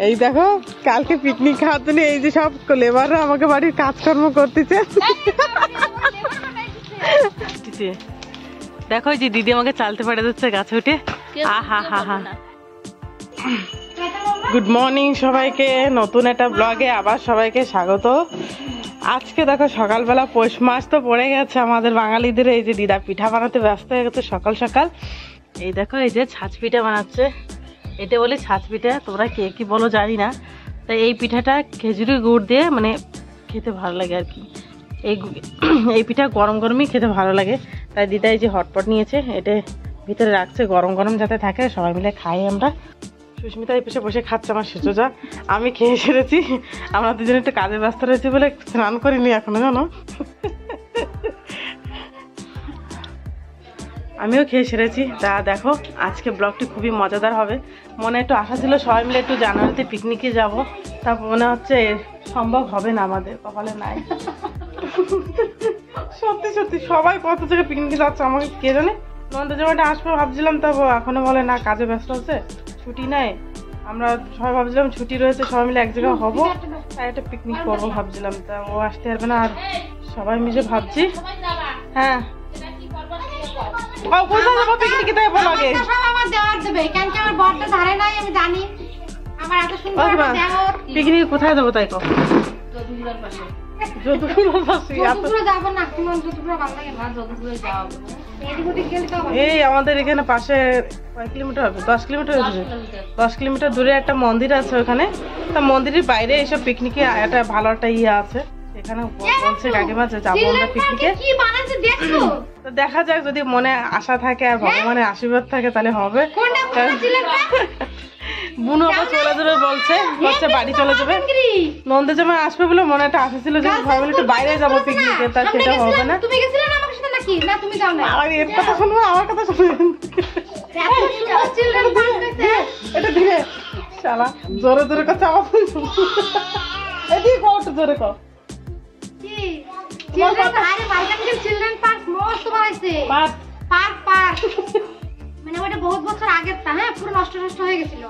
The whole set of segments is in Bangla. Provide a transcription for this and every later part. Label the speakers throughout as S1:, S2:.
S1: এই দেখো কালকে পিকনিক খাওয়ার জন্য এই যে সব লেবাররা আমাকে বাড়ির কাজকর্ম করতেছে। দেখো যে দিদি আমাকে চালতে পারে দিচ্ছে গাছে উঠে। আহা হা হা। গুড মর্নিং সবাইকে, নতুন একটা ব্লগে আবার সবাইকে স্বাগত। আজকে দেখো সকালবেলা পৌষ মাস তো পড়ে গেছে আমাদের বাঙালিদের। এই যে দিদা পিঠা বানাতে ব্যস্ত হয়ে গেছে সকাল সকাল। এই দেখো এই যে ছাঁচ পিঠা বানাচ্ছে, এটা বলে ছাঁচ পিঠা, তোমরা কে কি বলো জানি না। তাই এই পিঠাটা খেজুরি গুড় দিয়ে মানে খেতে ভালো লাগে আর কি। এই পিঠা গরম গরমই খেতে ভালো লাগে। তাই দিদা এই যে হটপট নিয়েছে, এটা ভিতরে রাখছে গরম গরম যাতে থাকে, সবাই মিলে খাই আমরা। সুস্মিতা এই পাশে বসে খাচ্ছে আমার সেজোজা, আমি খেয়ে সেরেছি। আমরা দুজনে একটু কাজে ব্যস্ত রয়েছি বলে স্নান করিনি এখনো, জানো। আমিও খেয়ে সেরেছি। তা দেখো আজকে ব্লগটি খুবই মজাদার হবে। মনে একটু আশা ছিল সবাই মিলে একটু জানুয়ারিতে পিকনিকে যাব, তা মনে হচ্ছে সম্ভব হবে না, আমাদের কপালে নাই। সত্যি সত্যি সবাই কত থেকে পিকনিকে যাচ্ছে, আমাকে কে জানে। নন্দ জামাইটা আসবো ভাবছিলাম, তা এখনো বলে না কাজে ব্যস্ত আছে, ছুটি নাই। আমরা সবাই ভাবছিলাম ছুটি রয়েছে, সবাই মিলে এক জায়গায় হবো, তাই একটা পিকনিক করবো ভাবছিলাম। তা ও আসতে পারবে না, আর সবাই মিলে ভাবছি। হ্যাঁ পিকনিক কোথায় যাবো তাই কো? এই আমাদের এখানে পাশে কয় কিলোমিটার হবে, 10 কিলোমিটার হয়েছে। 10 কিলোমিটার দূরে একটা মন্দির আছে ওখানে। তা মন্দিরের বাইরে এইসব পিকনিকে একটা ভালো একটা ইয়ে আছে, সেখানে বলছে কাকিমা যে যাবো আমরা পিকনিকে। তো দেখা যাক, যদি মনে আশা থাকে আর ভগবানের আশীর্বাদ থাকে তাহলে হবে। বুনু আবার চলে যাবে বলছে, বাড়ি চলে যাবে। নন্দে জামাই আসবে বলে মনে একটা আশা ছিল যে ভাই বলে একটু বাইরে যাবো পিকনিকে, তা সেটা হবে না। এর কথা শুনবো, আমার কথা শুনবেন। এটা ধীরে শালা, জোরে জোরে কথা আমার এদিকে কও, একটু জোরে কও।
S2: বহুত বছর আগের তা, হ্যাঁ পুরো নষ্ট নষ্ট হয়ে গেছিল।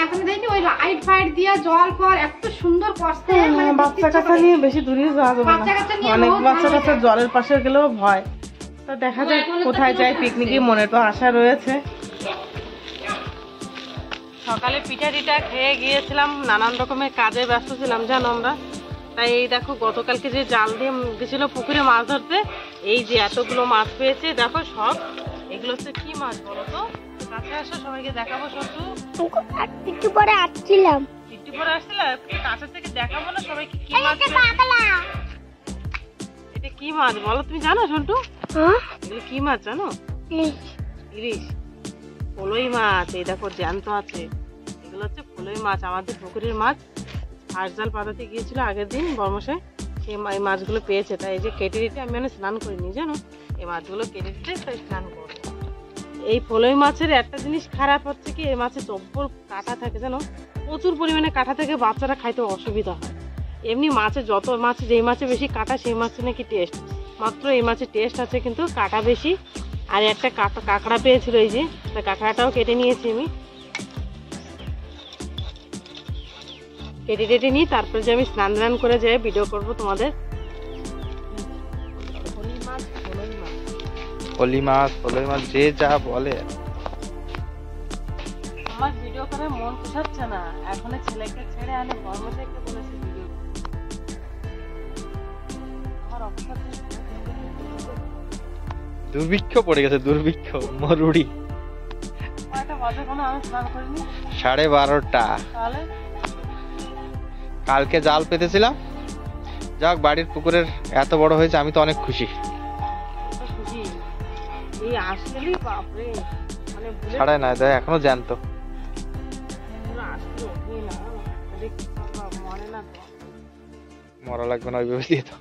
S2: এখন দেখি ওই লাইট ফাইট দিয়া জল পর এত সুন্দর করছে।
S1: বাচ্চা কাচ্চা নিয়ে বেশি দূরে যাওয়া যাবে না, অনেক বাচ্চা কাচ্চা জলের পাশে গেলেও ভয়। তো দেখা যাক কোথায় যাই পিকনিকে, মনে তো আশা রয়েছে। সকালে পিঠা টিঠা খেয়ে গিয়েছিলাম, নানান রকমের কাজে ব্যস্ত ছিলাম জানো আমরা। তাই এই দেখো গতকালকে যে জাল দিয়ে গেছিল পুকুরে মাছ ধরতে, এই যে এতগুলো মাছ পেয়েছে দেখো সব। এগুলো হচ্ছে কি মাছ বলো তো? কাছে আসো, সবাইকে দেখাবো। সন্তু
S2: একটু পরে আসছিলাম,
S1: একটু পরে আসছিলাম, কাছে থেকে দেখাবো না সবাইকে কি মাছ। এটা কি মাছ বলো, তুমি জানো সন্তু? এগুলো কি মাছ জানো? ইলিশ, ফলই মাছ। এই দেখো জ্যান্ত আছে, এগুলো হচ্ছে ফলই মাছ, আমাদের পুকুরের মাছ। হাঁস জাল পাতাতে গিয়েছিল আগের দিন বর্মশাই, সেই এই মাছগুলো পেয়েছে। তাই এই যে কেটে দিতে আমি স্নান করিনি জানো, এই মাছগুলো কেটে দিতে তাই স্নান করবো। এই ফলই মাছের একটা জিনিস খারাপ হচ্ছে কি, এই মাছে জব্বর কাঁটা থাকে জানো, প্রচুর পরিমাণে কাঁটা থাকে, বাচ্চারা খাইতে অসুবিধা হয়। এমনি মাছে যত মাছ, যেই মাছে বেশি কাঁটা সেই মাছে নাকি টেস্ট, মাত্র এই মাছের টেস্ট আছে কিন্তু কাঁটা বেশি। আর একটা কাঁকড়া পেয়েছিল, এই যে কাঁকড়াটাও কেটে নিয়েছি আমি, কেটে টেটে নিই। তারপরে যে আমি স্নান টান করে যাই ভিডিও করবো তোমাদের।
S3: ফলি মাছ যে যা বলে,
S1: আমার ভিডিও করে মন পোষাচ্ছে না। এখন ছেলেকে ছেড়ে আমি বর্মশাইকে বলেছি ভিডিও, আমার অবস্থা
S3: দুর্ভিক্ষ পড়ে গেছে, দুর্ভিক্ষ মরুড়ি।
S1: কয়টা বাজে কোনো আমি স্নান করিনি?
S3: 12:30।
S1: তাহলে
S3: কালকে জাল পেতেছিলাম, যাক বাড়ির পুকুরের এত বড় হয়েছে, আমি তো অনেক খুশি।
S1: এই আসলেই বাপরে, মানে
S3: ছাড়াই না দেয় এখনো জ্যান্ত। মরা লাগবে না ওইভাবে দিয়ে তো।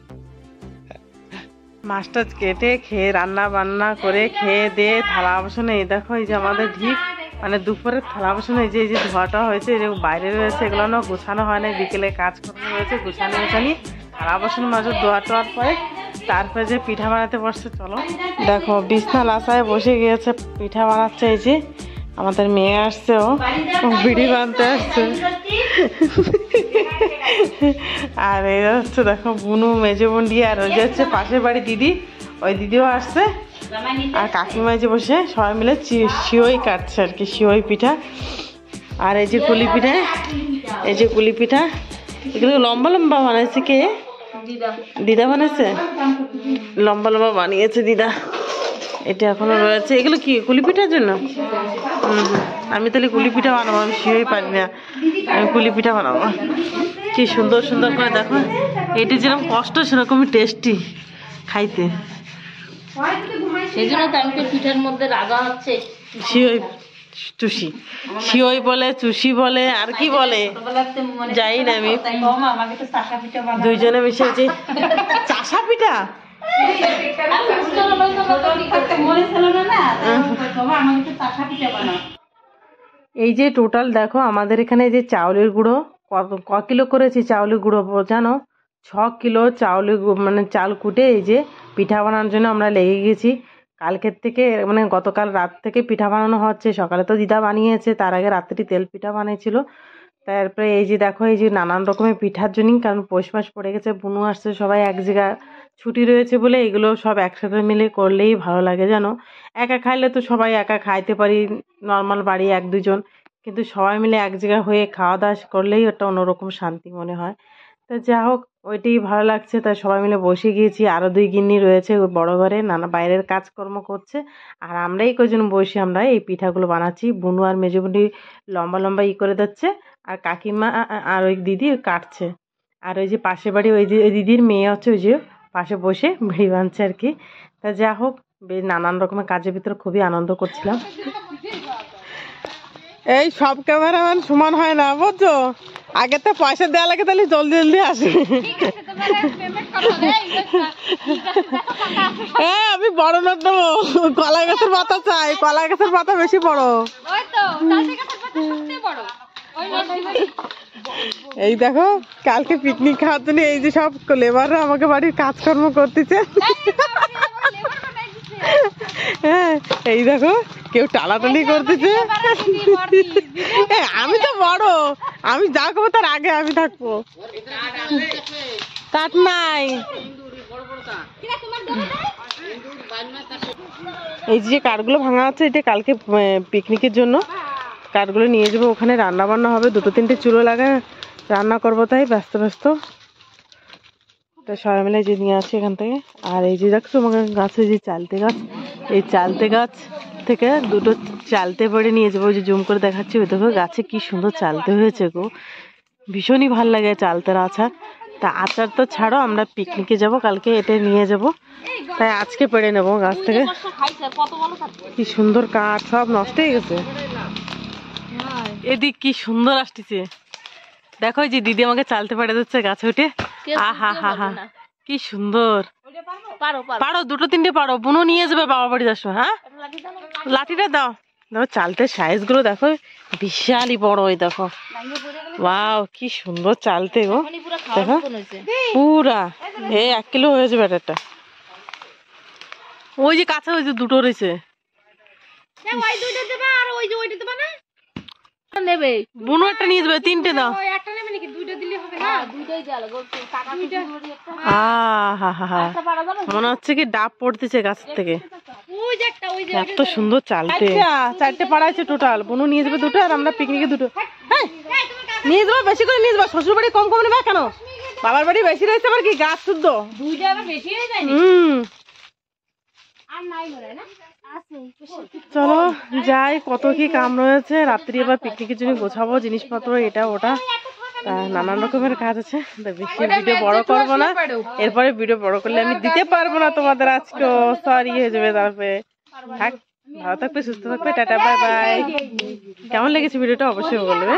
S1: মাছটা কেটে খেয়ে রান্না বান্না করে খেয়ে দিয়ে থালা বাসনে, এই দেখো এই যে আমাদের ঢিপ, মানে দুপুরের থালা বাসনে এই যে ধোয়াটা হয়েছে, এই যে বাইরে রয়েছে, এগুলো না গোছানো হয় না, বিকেলে কাজকর্ম রয়েছে গোছানি থালা বাসন মাঝে ধোয়া টোয়ার পরে তারপরে যে পিঠা বানাতে বসছে। চলো দেখো বিছনা লাসায় বসে গিয়েছে, পিঠা বানাচ্ছে। এই যে আমাদের মেয়ে আসছে, ও ভিডিও বানতে আসছে। আর এই হচ্ছে দেখো বুনু, মেজো বন্ডি, আর ওই যে হচ্ছে পাশের বাড়ি দিদি, ওই দিদিও আসছে। আর কাকিমা যে বসে সবাই মিলে সিওই কাটছে আর কি, সিওই পিঠা। আর এই যে কুলি পিঠা, এই যে কুলি পিঠা, এগুলো লম্বা লম্বা বানাইছে কে? দিদা বানাইছে, লম্বা লম্বা বানিয়েছে দিদা। এটা এখনো রয়েছে। এগুলো কি কুলি পিঠার জন্য? আমি তাহলে কুলি পিঠা বানাবো, আমি সিওই পারি না, আমি কুলি পিঠা বানাবো। কি সুন্দর সুন্দর করে দেখো, এটা যেরকম কষ্ট সেরকমই টেস্টি খাইতে।
S4: সেই জন্য তো আমাকে পিঠার মধ্যে রাগা হচ্ছে।
S1: সিওই চুষি, সিওই বলে, চুষি বলে, আর কি বলে যাই না আমি। দুইজনে মিশে আছি। চাষা পিঠা, এই যে টোটাল দেখো আমাদের এখানে যে চাউলের গুঁড়ো ক কিলো করেছি চাউলের গুঁড়ো জানো? 6 কিলো চাউলের মানে চাল কুটে এই যে পিঠা বানানোর জন্য আমরা লেগে গেছি। কালকের থেকে মানে গতকাল রাত থেকে পিঠা বানানো হচ্ছে। সকালে তো দিদা বানিয়েছে, তার আগে রাত্রি তেল পিঠা বানিয়েছিল। তারপরে এই যে দেখো, এই যে নানান রকমের পিঠার জন্যই, কারণ পৌষ মাস পড়ে গেছে, বুনু আসছে, সবাই এক জায়গায় ছুটি রয়েছে বলে এগুলো সব একসাথে মিলে করলেই ভালো লাগে জানো। একা খাইলে তো সবাই একা খাইতে পারি, নর্মাল বাড়ি 1-2 জন, কিন্তু সবাই মিলে এক জায়গা হয়ে খাওয়া দাওয়া করলেই ওটা অন্যরকম শান্তি মনে হয়। তা যা হোক, ওইটাই ভালো লাগছে। তাই সবাই মিলে বসে গিয়েছি। আরও 2 গিন্নি রয়েছে ওই বড় ঘরে, নানা বাইরের কাজকর্ম করছে। আর আমরাই কজন বসে আমরা এই পিঠাগুলো বানাচ্ছি। বুনু আর মেজো বুনি লম্বা লম্বা করে দিচ্ছে, আর কাকিমা আর ওই দিদি কাটছে। আর ওই যে পাশের বাড়ি ওই দিদির মেয়ে হচ্ছে, ওই যে পাশে বসে বিড়ি বানছে আর কি। তা যা হোক, নানান রকমের কাজের ভিতরে খুবই আনন্দ করছিলাম। এই সব ক্যামেরাম্যান সমান হয় না, বুঝছো? আগে তো পয়সা দেওয়া লাগে, তাহলে জলদি জলদি আসে। আমি বড় নোট দেবো, কলা গাছের পাতা চাই, কলা গাছের পাতা বেশি বড়। এই দেখো, কালকে পিকনিক খাওয়ার জন্য এই যে সব লেবাররা আমাকে বাড়ির কাজকর্ম করতেছে। হ্যাঁ, এই দেখো কেউ টালাটালি করতেছে। আমি তো বড়, আমি যা করবো তার আগে আমি থাকবো। কাঠ নাই। এই যে কাঠগুলো ভাঙা আছে, এটা কালকে পিকনিকের জন্য কাঠগুলো নিয়ে যাবো, ওখানে রান্না বান্না হবে। 2-3টে চুলো লাগা রান্না করবো, তাই ব্যস্ত ব্যস্ত। তো সবাই মিলে যে নিয়ে আসি এখান থেকে। আর এই যে দেখছো আমাকে গাছে যে চালতে গাছ, এই চালতে গাছ থেকে 2টো চালতে পড়ে নিয়ে যাবো। ওই যে জুম করে দেখাচ্ছি, ওই দেখো গাছে কি সুন্দর চালতে হয়েছে গো, ভীষণই ভাল লাগে চালতের আচার। তা আচার তো ছাড়ো, আমরা পিকনিকে যাব কালকে, এটা নিয়ে যাব, তাই আজকে পেড়ে নেবো গাছ থেকে। কি সুন্দর কাঠ, সব নষ্ট হয়ে গেছে। এদিক কি সুন্দর আসতেছে দেখো, যে দিদি আমাকে চালতে পেড়ে দিচ্ছে গাছে উঠে। আহা হা হা, কি সুন্দর। পারো 2-3টে পারো, বুনো নিয়ে যাবে বাবা বাড়ি যাচ্ছ। হ্যাঁ, লাঠিটা দাও। দেখো চালতের সাইজ গুলো দেখো, বিশালই বড়। ওই দেখো, ওয়াও কি সুন্দর চালতে গো। দেখো পুরা 1 কিলো হয়ে যাবে একটা। ওই যে কাছে ওই যে 2টো রয়েছে, বুনো একটা নিয়ে যাবে, 3টে দাও। মনে হচ্ছে কি ডাব পড়তেছে গাছের থেকে, এত সুন্দর চালতে। 4টে পাড়াইছে টোটাল, বুনু নিয়ে যাবে 2টো, আর আমরা পিকনিকে 2টো নিয়ে যাবো। বেশি করে নিয়ে যাবো, শ্বশুর বাড়ি কম কম নেবে কেন? বাবার বাড়ি বেশি রয়েছে, আবার কি গাছ শুদ্ধ। চলো যাই, কত কি কাম রয়েছে। রাত্রি এবার পিকনিকের জন্য গোছাবো জিনিসপত্র, এটা ওটা, নানান রকমের কাজ আছে। বেশি ভিডিও বড় করবো না, এরপরে ভিডিও বড় করলে আমি দিতে পারবো না তোমাদের, আজকেও সরি হয়ে যাবে। তারপরে থাক, ভালো থাকবে, সুস্থ থাকবে, টাটা বাই বাই। কেমন লেগেছে ভিডিওটা অবশ্যই বলবে।